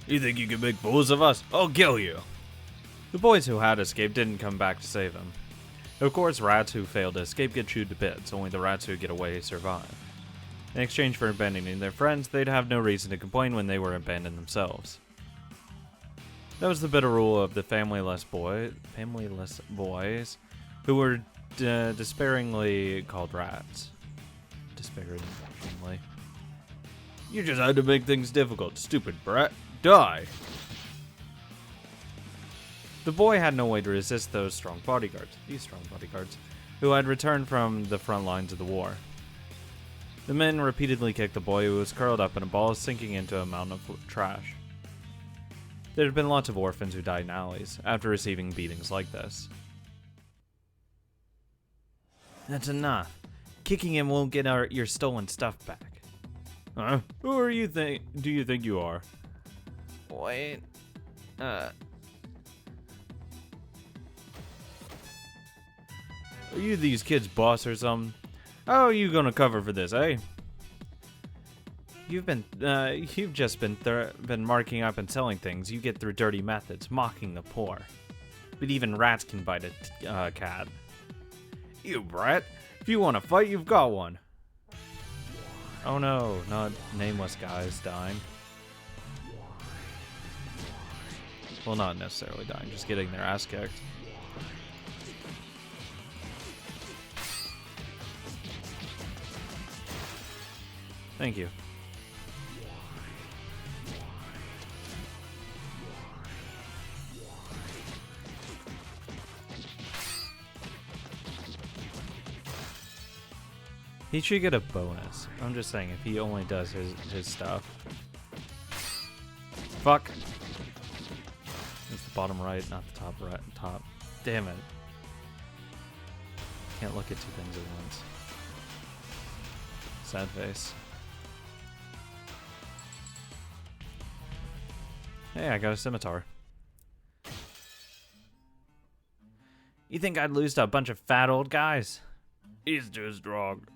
You think you can make fools of us? I'll kill you. The boys who had escaped didn't come back to save him. Of course, rats who failed to escape get chewed to bits. Only the rats who get away survive. In exchange for abandoning their friends, they'd have no reason to complain when they were abandoned themselves. That was the bitter rule of the familyless boys, who were despairingly called rats. Disparagingly. You just had to make things difficult, stupid brat. Die! The boy had no way to resist these strong bodyguards, who had returned from the front lines of the war. The men repeatedly kicked the boy, who was curled up in a ball, sinking into a mountain of trash. There had been lots of orphans who died in alleys after receiving beatings like this. That's enough. Kicking him won't get your stolen stuff back. Huh? Who do you think you are? Wait. Are you these kids' boss or something? How are you gonna cover for this, eh? You've just been marking up and selling things you get through dirty methods, mocking the poor. But even rats can bite a cat. You brat! If you want to fight, you've got one. Oh no, not nameless guys dying. Well, not necessarily dying, just getting their ass kicked. Thank you. He should get a bonus. I'm just saying, if he only does his stuff. Fuck. It's the bottom right, not the top right. Top. Damn it. Can't look at two things at once. Sad face. Hey, I got a scimitar. You think I'd lose to a bunch of fat old guys? He's too strong.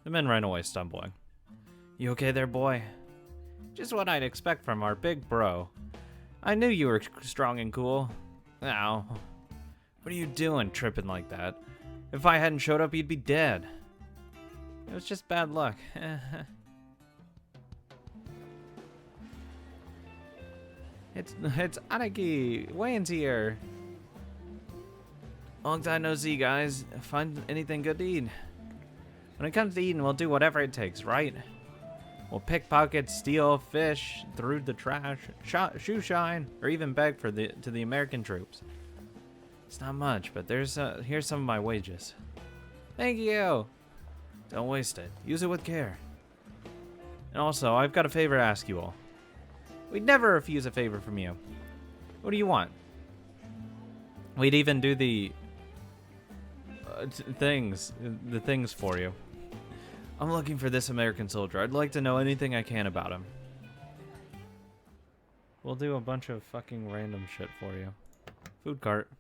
The men ran away, stumbling. You okay there, boy? Just what I'd expect from our big bro. I knew you were strong and cool. Ow. What are you doing, tripping like that? If I hadn't showed up, you'd be dead. It was just bad luck. It's Anaki. Wayne's here. Long time no see, guys. Find anything good to eat? When it comes to eating, we'll do whatever it takes, right? We'll pickpocket, steal, fish through the trash, shoe shine, or even beg to the American troops. It's not much, but here's some of my wages. Thank you. Don't waste it. Use it with care. And also, I've got a favor to ask you all. We'd never refuse a favor from you. What do you want? We'd even do the things for you. I'm looking for this American soldier. I'd like to know anything I can about him. We'll do a bunch of fucking random shit for you. Food cart.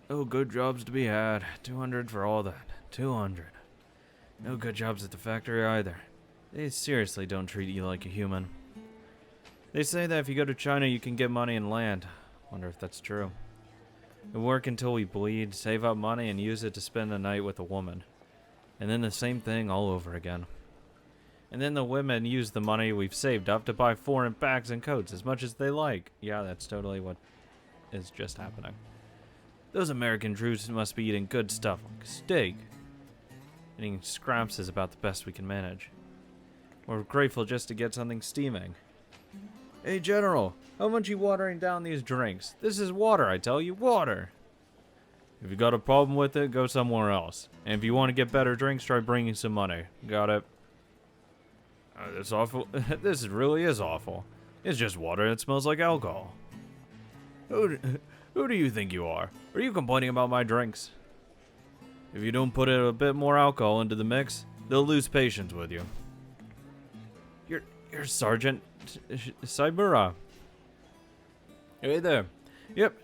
Oh, good jobs to be had. 200 for all that. 200. No good jobs at the factory either. They seriously don't treat you like a human. They say that if you go to China, you can get money and land. Wonder if that's true. We work until we bleed, save up money, and use it to spend the night with a woman. And then the same thing all over again. And then the women use the money we've saved up to buy foreign bags and coats as much as they like. Yeah, that's totally what is just happening. Those American troops must be eating good stuff like steak. Eating scraps is about the best we can manage. We're grateful just to get something steaming. Hey, General, how much you watering down these drinks? This is water, I tell you, water. If you got a problem with it, go somewhere else. And if you want to get better drinks, try bringing some money. Got it? This awful. This really is awful. It's just water that smells like alcohol. Who do you think you are? Are you complaining about my drinks? If you don't put a bit more alcohol into the mix, they'll lose patience with you. You're Sergeant Saibura. Hey there. Yep.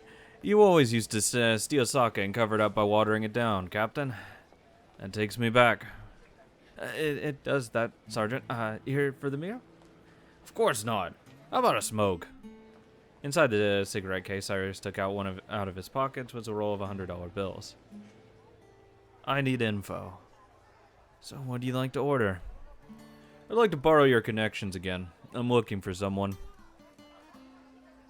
You always used to steal sake and cover it up by watering it down, Captain. That takes me back. It does that, Sergeant. You here for the meal? Of course not. How about a smoke? Inside the cigarette case, Cyrus took out out of his pockets was a roll of $100 bills. I need info. So what do you like to order? I'd like to borrow your connections again. I'm looking for someone.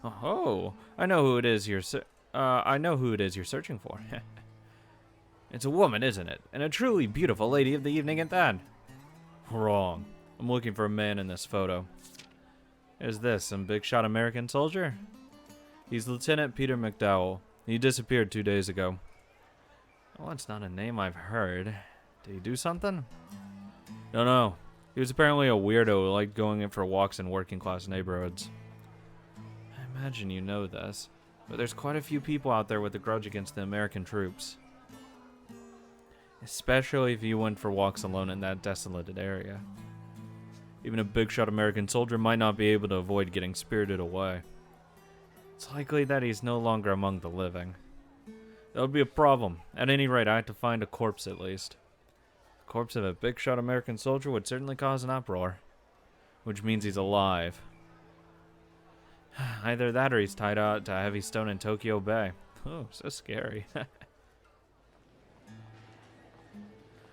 Oh, I know who it is you're searching for. It's a woman, isn't it? And a truly beautiful lady of the evening at that. Wrong. I'm looking for a man in this photo. Is this some big shot American soldier? He's Lieutenant Peter McDowell. He disappeared 2 days ago. Oh, it's not a name I've heard. Did he do something? No. He was apparently a weirdo who liked going in for walks in working class neighborhoods. I imagine you know this, but there's quite a few people out there with a grudge against the American troops. Especially if you went for walks alone in that desolated area. Even a big shot American soldier might not be able to avoid getting spirited away. It's likely that he's no longer among the living. That would be a problem. At any rate, I had to find a corpse at least. The corpse of a big shot American soldier would certainly cause an uproar. Which means he's alive. Either that or he's tied out to a heavy stone in Tokyo Bay. Oh, so scary.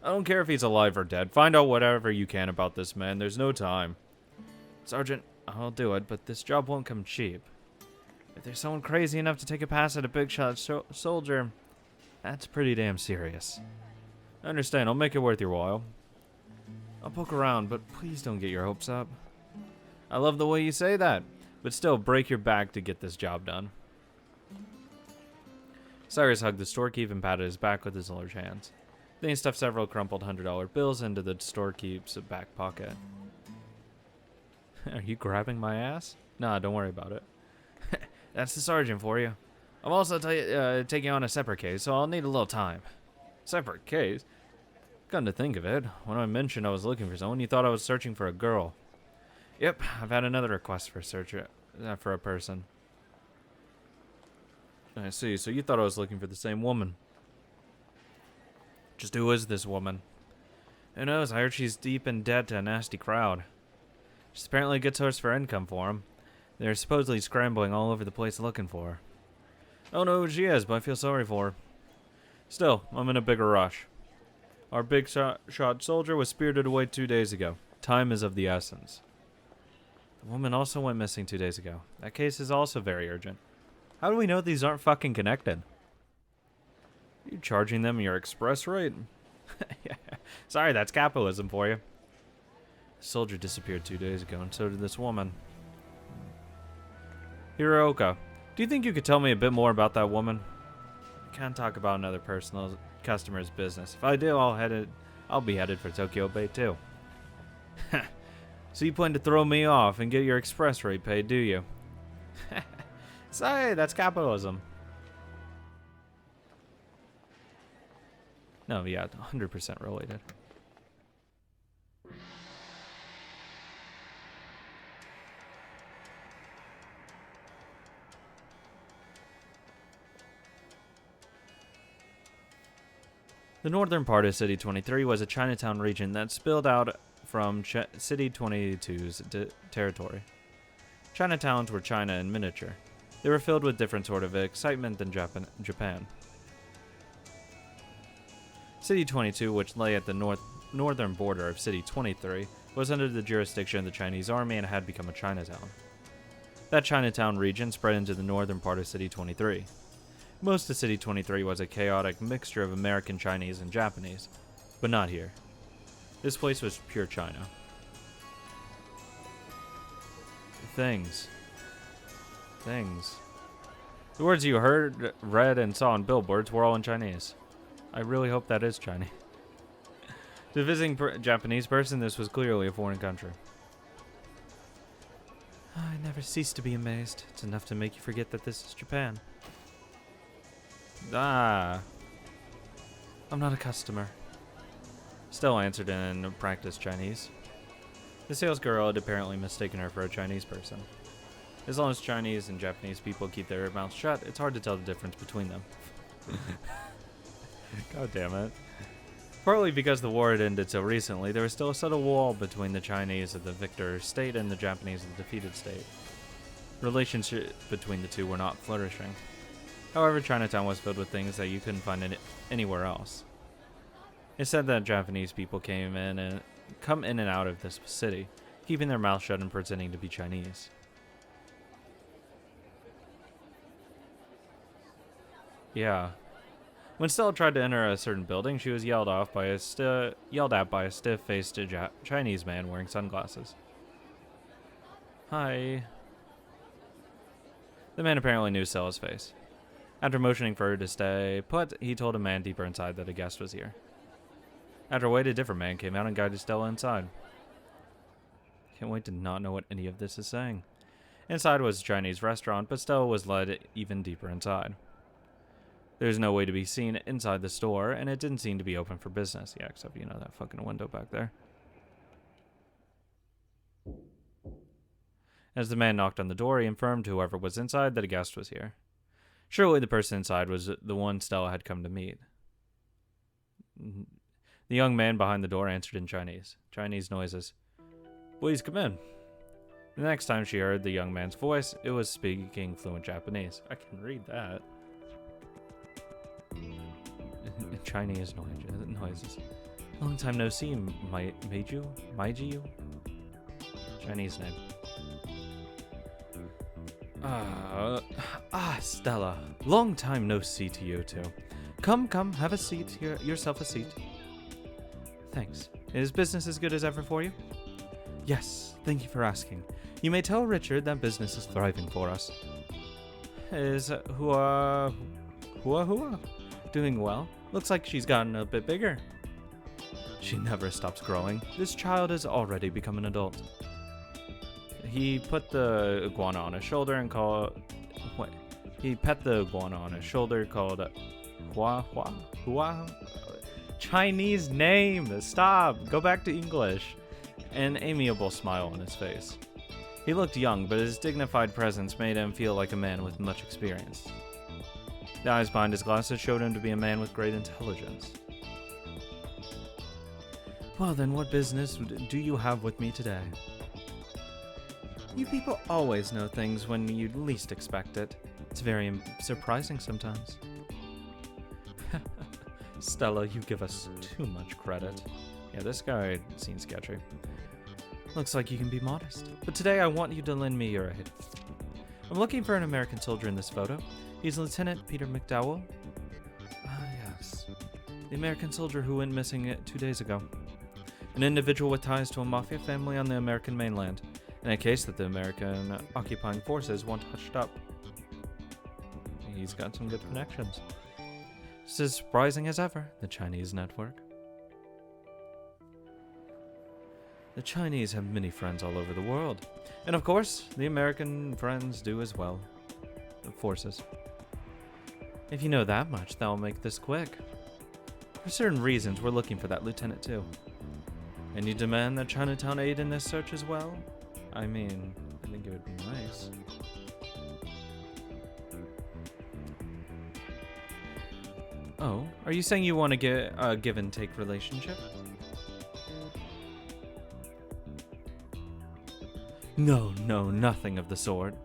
I don't care if he's alive or dead. Find out whatever you can about this man. There's no time. Sergeant, I'll do it, but this job won't come cheap. If there's someone crazy enough to take a pass at a big shot soldier, that's pretty damn serious. I understand. I'll make it worth your while. I'll poke around, but please don't get your hopes up. I love the way you say that, but still break your back to get this job done. Cyrus hugged the storekeep and patted his back with his large hands. Then he stuffed several crumpled $100 bills into the storekeep's back pocket. Are you grabbing my ass? Nah, don't worry about it. That's the sergeant for you. I'm also taking on a separate case, so I'll need a little time. Separate case? Come to think of it, when I mentioned I was looking for someone, you thought I was searching for a girl. Yep, I've had another request for for a person. I see, so you thought I was looking for the same woman. Just who is this woman? Who knows, I heard she's deep in debt to a nasty crowd. She's apparently a good source for income for them. They're supposedly scrambling all over the place looking for her. I don't know who she is, but I feel sorry for her. Still, I'm in a bigger rush. Our big shot soldier was spirited away 2 days ago. Time is of the essence. The woman also went missing 2 days ago. That case is also very urgent. How do we know these aren't fucking connected? Are you charging them your express rate? Yeah. Sorry, that's capitalism for you. The soldier disappeared 2 days ago, and so did this woman. Hiroka, do you think you could tell me a bit more about that woman? I can't talk about another customer's business. If I do, I'll be headed for Tokyo Bay too. So you plan to throw me off and get your express rate paid, do you? Sorry, that's capitalism. No, yeah, 100% related. The northern part of City 23 was a Chinatown region that spilled out from City 22's territory. Chinatowns were China in miniature. They were filled with different sort of excitement than Japan. City 22, which lay at the northern border of City 23, was under the jurisdiction of the Chinese army and had become a Chinatown. That Chinatown region spread into the northern part of City 23. Most of City 23 was a chaotic mixture of American, Chinese, and Japanese, but not here. This place was pure China. Things. The words you heard, read, and saw on billboards were all in Chinese. I really hope that is Chinese. To a visiting Japanese person, this was clearly a foreign country. I never cease to be amazed. It's enough to make you forget that this is Japan. I'm not a customer. Still answered in practiced Chinese. The sales girl had apparently mistaken her for a Chinese person. As long as Chinese and Japanese people keep their mouths shut, it's hard to tell the difference between them. God damn it. Partly because the war had ended so recently, there was still a subtle wall between the Chinese of the victor state and the Japanese of the defeated state. Relationship between the two were not flourishing. However, Chinatown was filled with things that you couldn't find anywhere else. It's said that Japanese people come in and out of this city, keeping their mouths shut and pretending to be Chinese. Yeah. When Stella tried to enter a certain building, she was yelled at by a stiff-faced Chinese man wearing sunglasses. Hi. The man apparently knew Stella's face. After motioning for her to stay put, he told a man deeper inside that a guest was here. After a wait, a different man came out and guided Stella inside. Can't wait to not know what any of this is saying. Inside was a Chinese restaurant, but Stella was led even deeper inside. There's no way to be seen inside the store, and it didn't seem to be open for business. Yeah, except, that fucking window back there. As the man knocked on the door, he informed whoever was inside that a guest was here. Surely the person inside was the one Stella had come to meet. The young man behind the door answered in Chinese. Chinese noises. Please come in. The next time she heard the young man's voice, it was speaking fluent Japanese. I can read that. Chinese noises. Long time no see, Maiju? Chinese name. Stella. Long time no see to you two. Come, have a seat. Yourself a seat. Thanks. Is business as good as ever for you? Yes, thank you for asking. You may tell Richard that business is thriving for us. Is Hua doing well? Looks like she's gotten a bit bigger. She never stops growing. This child has already become an adult. He put the iguana on his shoulder and called... Wait. He pet the iguana on his shoulder called... Hua? Chinese name! Stop! Go back to English. An amiable smile on his face. He looked young, but his dignified presence made him feel like a man with much experience. The eyes behind his glasses showed him to be a man with great intelligence. Well then, what business do you have with me today? You people always know things when you'd least expect it. It's very surprising sometimes. Stella, you give us too much credit. Yeah, this guy seems sketchy. Looks like you can be modest. But today I want you to lend me your aid. I'm looking for an American soldier in this photo. He's Lieutenant Peter McDowell. Ah, yes. The American soldier who went missing 2 days ago. An individual with ties to a mafia family on the American mainland. In a case that the American occupying forces want hushed up. He's got some good connections. It's as surprising as ever, the Chinese network. The Chinese have many friends all over the world. And of course, the American friends do as well. The forces. If you know that much, that'll make this quick. For certain reasons, we're looking for that lieutenant too. And you demand that Chinatown aid in this search as well? I mean, I think it would be nice. Oh, are you saying you want to get a give and take relationship? No, nothing of the sort.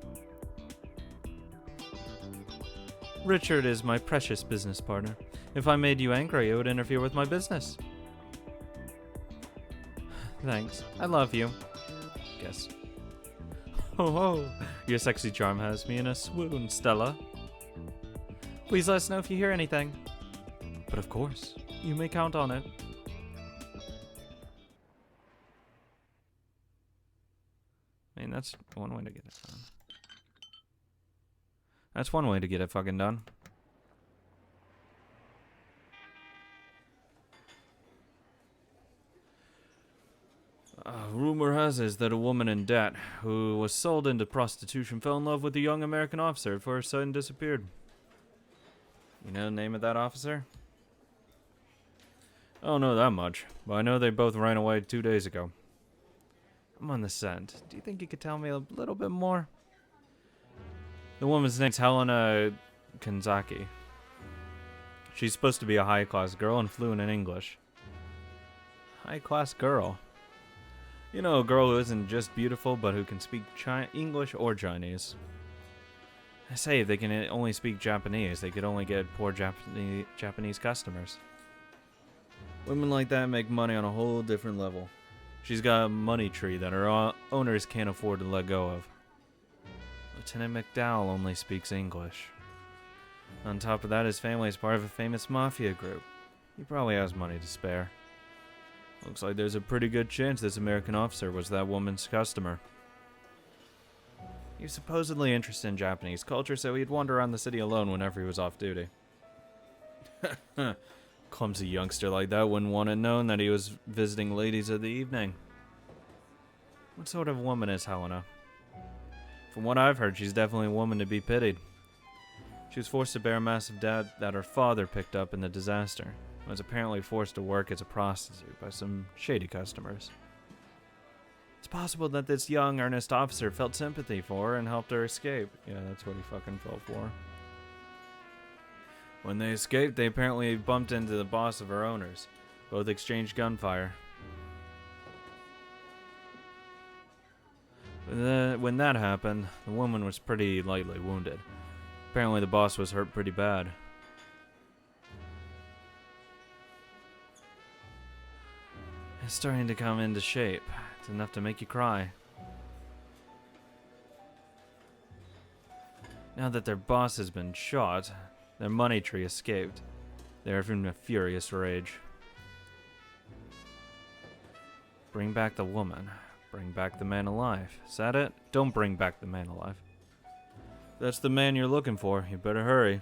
Richard is my precious business partner. If I made you angry, it would interfere with my business. Thanks. I love you. Guess. Oh, your sexy charm has me in a swoon, Stella. Please let us know if you hear anything. But of course, you may count on it. I mean, that's one way to get it done. That's one way to get it fucking done. Rumor has it that a woman in debt who was sold into prostitution fell in love with a young American officer for her son disappeared. You know the name of that officer? I don't know that much, but I know they both ran away 2 days ago. I'm on the scent. Do you think you could tell me a little bit more? The woman's name's Helena Kanzaki. She's supposed to be a high-class girl and fluent in English. high-class girl. You know, a girl who isn't just beautiful, but who can speak English or Chinese. I say, if they can only speak Japanese, they could only get poor Japanese customers. Women like that make money on a whole different level. She's got a money tree that her owners can't afford to let go of. Lieutenant McDowell only speaks English. On top of that, his family is part of a famous mafia group. He probably has money to spare. Looks like there's a pretty good chance this American officer was that woman's customer. He was supposedly interested in Japanese culture, so he'd wander around the city alone whenever he was off duty. Clumsy youngster like that wouldn't want it known that he was visiting ladies of the evening. What sort of woman is Helena? From what I've heard, she's definitely a woman to be pitied. She was forced to bear a massive debt that her father picked up in the disaster, and was apparently forced to work as a prostitute by some shady customers. It's possible that this young, earnest officer felt sympathy for her and helped her escape. Yeah, that's what he fucking fell for. When they escaped, they apparently bumped into the boss of her owners. Both exchanged gunfire. When that happened, the woman was pretty lightly wounded. Apparently the boss was hurt pretty bad. It's starting to come into shape. It's enough to make you cry. Now that their boss has been shot, their money tree escaped. They're in a furious rage. Bring back the woman. Bring back the man alive. Is that it? Don't bring back the man alive. If that's the man you're looking for, you better hurry.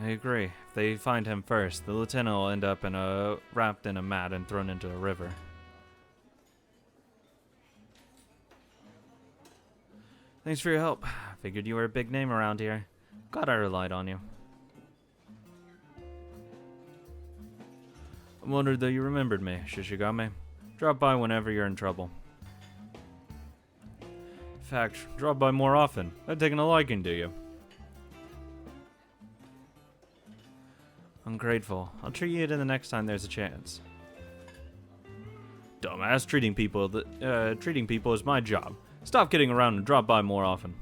I agree. If they find him first, the lieutenant will end up wrapped in a mat and thrown into a river. Thanks for your help. Figured you were a big name around here. Glad I relied on you. I'm wondered that you remembered me, Shishigami. Drop by whenever you're in trouble. In fact, drop by more often. I've taken a liking to you. I'm grateful. I'll treat you to the next time there's a chance. Dumbass, treating people is my job. Stop kidding around and drop by more often.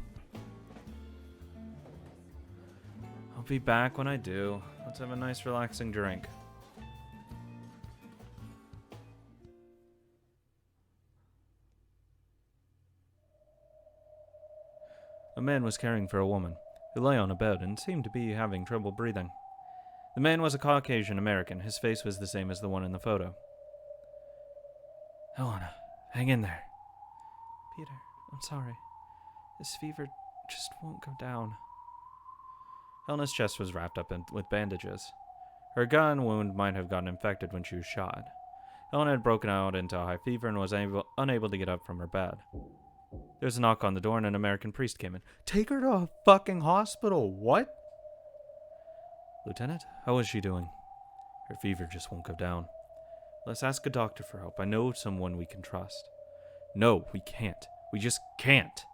I'll be back when I do. Let's have a nice relaxing drink. A man was caring for a woman, who lay on a bed and seemed to be having trouble breathing. The man was a Caucasian American. His face was the same as the one in the photo. Helena, hang in there. Peter, I'm sorry. This fever just won't go down. Helena's chest was wrapped up with bandages. Her gun wound might have gotten infected when she was shot. Helena had broken out into a high fever and was unable to get up from her bed. There was a knock on the door and an American priest came in. Take her to a fucking hospital. What? Lieutenant, how is she doing? Her fever just won't go down. Let's ask a doctor for help. I know someone we can trust. No, we can't. We just can't.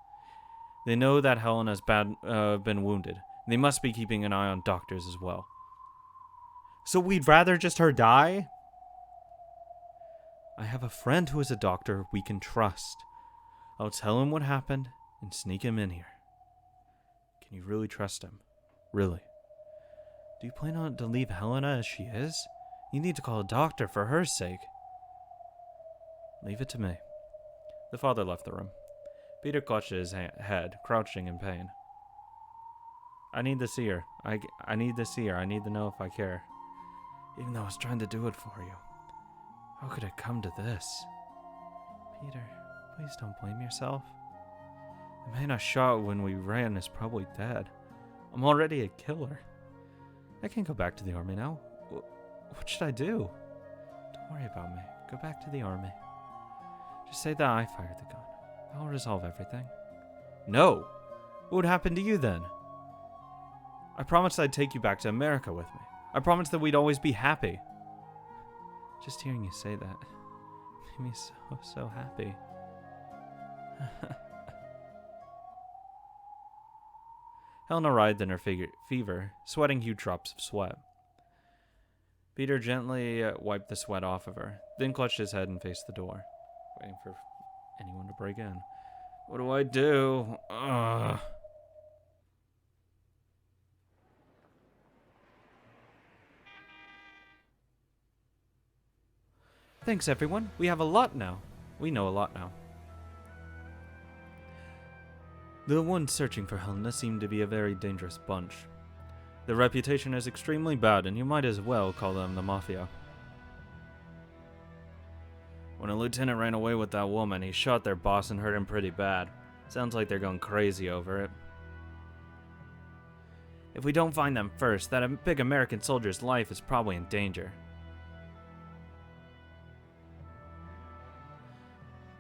They know that Helena's been wounded. They must be keeping an eye on doctors as well. So we'd rather just her die? I have a friend who is a doctor we can trust. I'll tell him what happened and sneak him in here. Can you really trust him? Really? Do you plan on to leave Helena as she is? You need to call a doctor for her sake. Leave it to me. The father left the room. Peter clutched at his head, crouching in pain. I need to see her. I need to see her. I need to know if I care. Even though I was trying to do it for you. How could it come to this? Peter, please don't blame yourself. The man I shot when we ran is probably dead. I'm already a killer. I can't go back to the army now. What should I do? Don't worry about me. Go back to the army. Just say that I fired the gun. I'll resolve everything. No! What would happen to you then? I promised I'd take you back to America with me. I promised that we'd always be happy. Just hearing you say that made me so happy. Helena writhed in her fever, sweating huge drops of sweat. Peter gently wiped the sweat off of her, then clutched his head and faced the door, waiting for anyone to break in. What do I do? Ugh. Thanks, everyone. We have a lot now. We know a lot now. The ones searching for Helena seem to be a very dangerous bunch. Their reputation is extremely bad, and you might as well call them the Mafia. When a lieutenant ran away with that woman, he shot their boss and hurt him pretty bad. Sounds like they're going crazy over it. If we don't find them first, that big American soldier's life is probably in danger.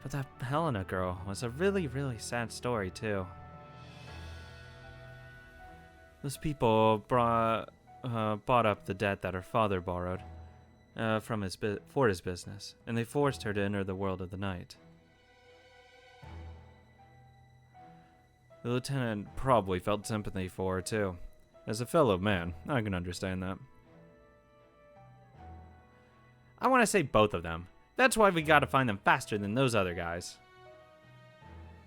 But that Helena girl was a really, really sad story, too. Those people bought up the debt that her father borrowed for his business, and they forced her to enter the world of the night. The lieutenant probably felt sympathy for her, too. As a fellow man, I can understand that. I want to say both of them. That's why we gotta find them faster than those other guys.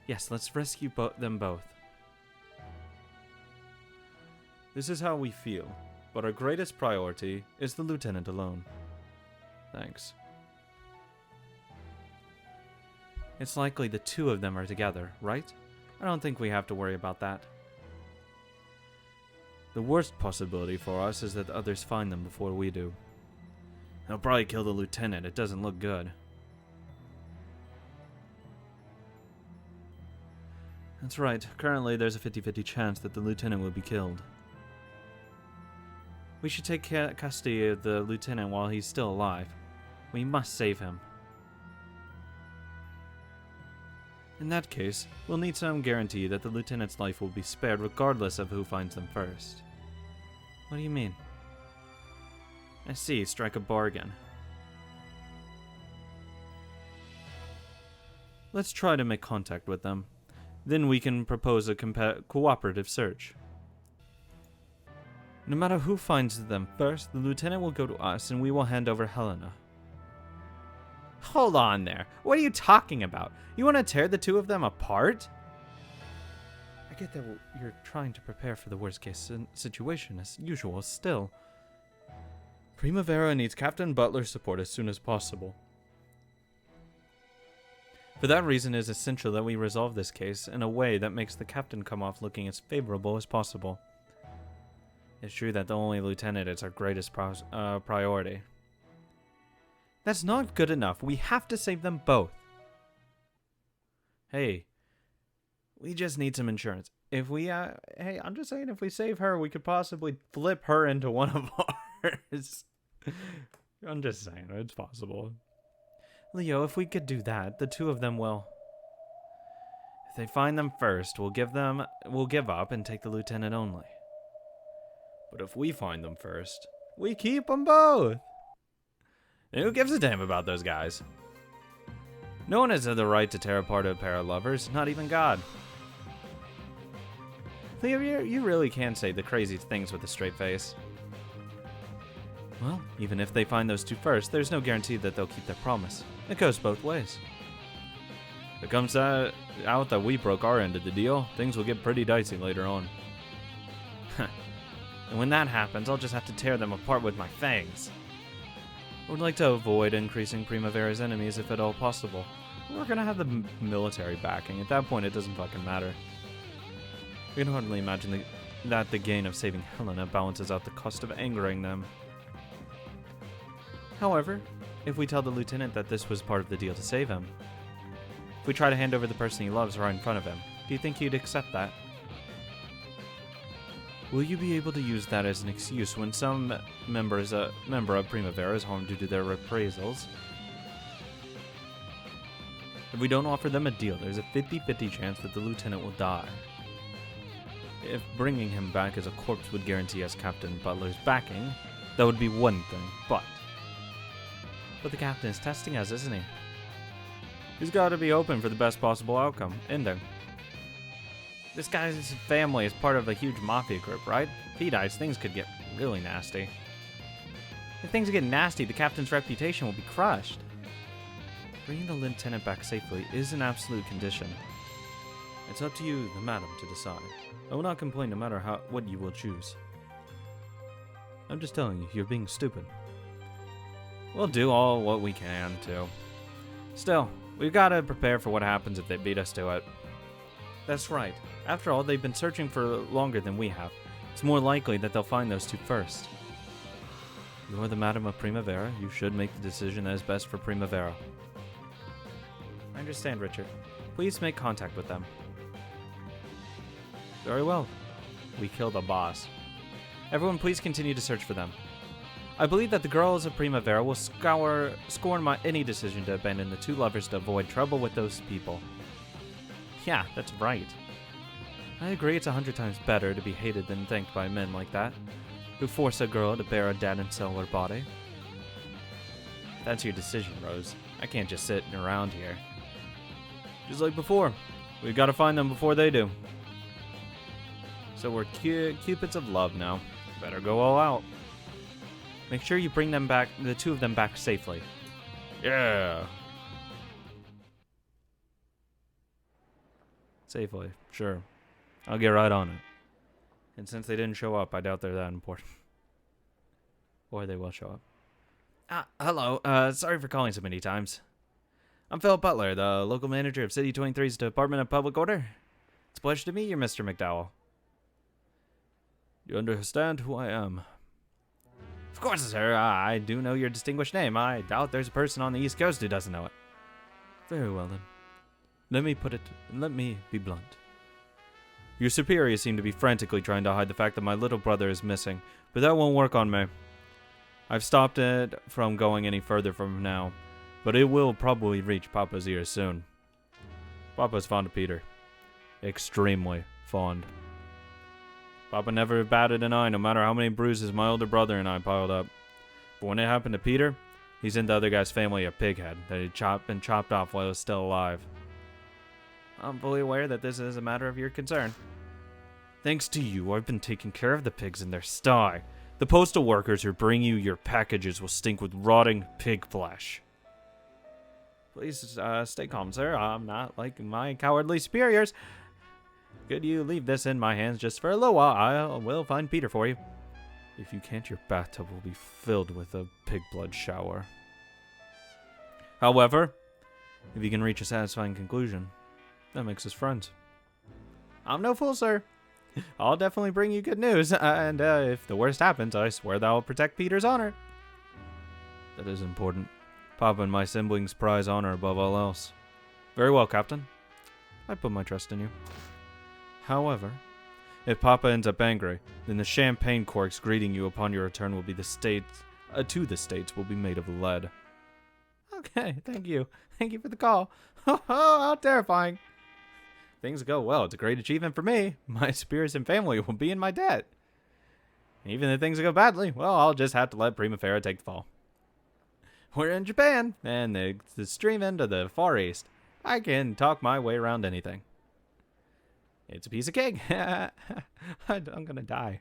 Yes, let's rescue them both. This is how we feel, but our greatest priority is the lieutenant alone. Thanks. It's likely the two of them are together, right? I don't think we have to worry about that. The worst possibility for us is that the others find them before we do. They'll probably kill the lieutenant. It doesn't look good. That's right. Currently, there's a 50-50 chance that the lieutenant will be killed. We should take custody of the lieutenant while he's still alive. We must save him. In that case, we'll need some guarantee that the lieutenant's life will be spared regardless of who finds them first. What do you mean? I see, strike a bargain. Let's try to make contact with them. Then we can propose a cooperative search. No matter who finds them first, the lieutenant will go to us and we will hand over Helena. Hold on there. What are you talking about? You want to tear the two of them apart? I get that you're trying to prepare for the worst case situation as usual, still. Primavera needs Captain Butler's support as soon as possible. For that reason, it is essential that we resolve this case in a way that makes the captain come off looking as favorable as possible. It's true that the only lieutenant is our greatest priority. That's not good enough. We have to save them both. Hey, we just need some insurance. If we, hey, I'm just saying, if we save her, we could possibly flip her into one of ours. I'm just saying, it's possible. Leo, if we could do that, the two of them will. If they find them first, we'll give up and take the lieutenant only. But if we find them first, we keep them both. And who gives a damn about those guys? No one has the right to tear apart a pair of lovers, not even God. Leo, you really can say the crazy things with a straight face. Well, even if they find those two first, there's no guarantee that they'll keep their promise. It goes both ways. If it comes out that we broke our end of the deal, things will get pretty dicey later on. And when that happens, I'll just have to tear them apart with my fangs. I would like to avoid increasing Primavera's enemies if at all possible. We're gonna have the military backing. At that point, it doesn't fucking matter. We can hardly imagine that the gain of saving Helena balances out the cost of angering them. However, if we tell the lieutenant that this was part of the deal to save him, if we try to hand over the person he loves right in front of him, do you think he'd accept that? Will you be able to use that as an excuse when some member of Primavera is harmed due to their reprisals? If we don't offer them a deal, there's a 50-50 chance that the lieutenant will die. If bringing him back as a corpse would guarantee us Captain Butler's backing, that would be one thing, but the captain is testing us, isn't he? He's got to be open for the best possible outcome, ending. This guy's family is part of a huge mafia group, right? If he dies, things could get really nasty. If things get nasty, the captain's reputation will be crushed. Bringing the lieutenant back safely is an absolute condition. It's up to you, the madam, to decide. I will not complain no matter what you will choose. I'm just telling you, you're being stupid. We'll do all what we can, too. Still, we've got to prepare for what happens if they beat us to it. That's right. After all, they've been searching for longer than we have. It's more likely that they'll find those two first. You're the Madam of Primavera. You should make the decision that is best for Primavera. I understand, Richard. Please make contact with them. Very well. We killed the boss. Everyone, please continue to search for them. I believe that the girls of Primavera will scorn any decision to abandon the two lovers to avoid trouble with those people. Yeah, that's right. I agree it's 100 times better to be hated than thanked by men like that, who force a girl to bear a dead and sell her body. That's your decision, Rose. I can't just sit around here. Just like before, we've got to find them before they do. So we're cupids of love now. Better go all out. Make sure you bring them back, the two of them back safely. Yeah. Safely, sure. I'll get right on it. And since they didn't show up, I doubt they're that important. Or they will show up. Hello. Sorry for calling so many times. I'm Philip Butler, the local manager of City 23's Department of Public Order. It's a pleasure to meet you, Mr. McDowell. You understand who I am? Of course, sir. I do know your distinguished name. I doubt there's a person on the East Coast who doesn't know it. Very well, then. Let me be blunt. Your superiors seem to be frantically trying to hide the fact that my little brother is missing, but that won't work on me. I've stopped it from going any further from now, but it will probably reach Papa's ears soon. Papa's fond of Peter. Extremely fond. Papa never batted an eye, no matter how many bruises my older brother and I piled up. But when it happened to Peter, he sent the other guy's family a pig head that had been chopped off while it was still alive. I'm fully aware that this is a matter of your concern. Thanks to you, I've been taking care of the pigs in their sty. The postal workers who bring you your packages will stink with rotting pig flesh. Please stay calm, sir. I'm not like my cowardly superiors. Could you leave this in my hands just for a little while? I will find Peter for you. If you can't, your bathtub will be filled with a pig blood shower. However, if you can reach a satisfying conclusion, that makes us friends. I'm no fool, sir. I'll definitely bring you good news, and if the worst happens, I swear that I'll protect Peter's honor. That is important. Papa and my siblings prize honor above all else. Very well, Captain. I put my trust in you. However, if Papa ends up angry, then the champagne corks greeting you upon your return will be to the States will be made of lead. Okay, thank you. Thank you for the call. Oh, how terrifying. Things go well. It's a great achievement for me. My superiors and family will be in my debt. Even if things go badly, well, I'll just have to let Primavera take the fall. We're in Japan, and the extreme end of the Far East. I can talk my way around anything. It's a piece of cake. I'm gonna die.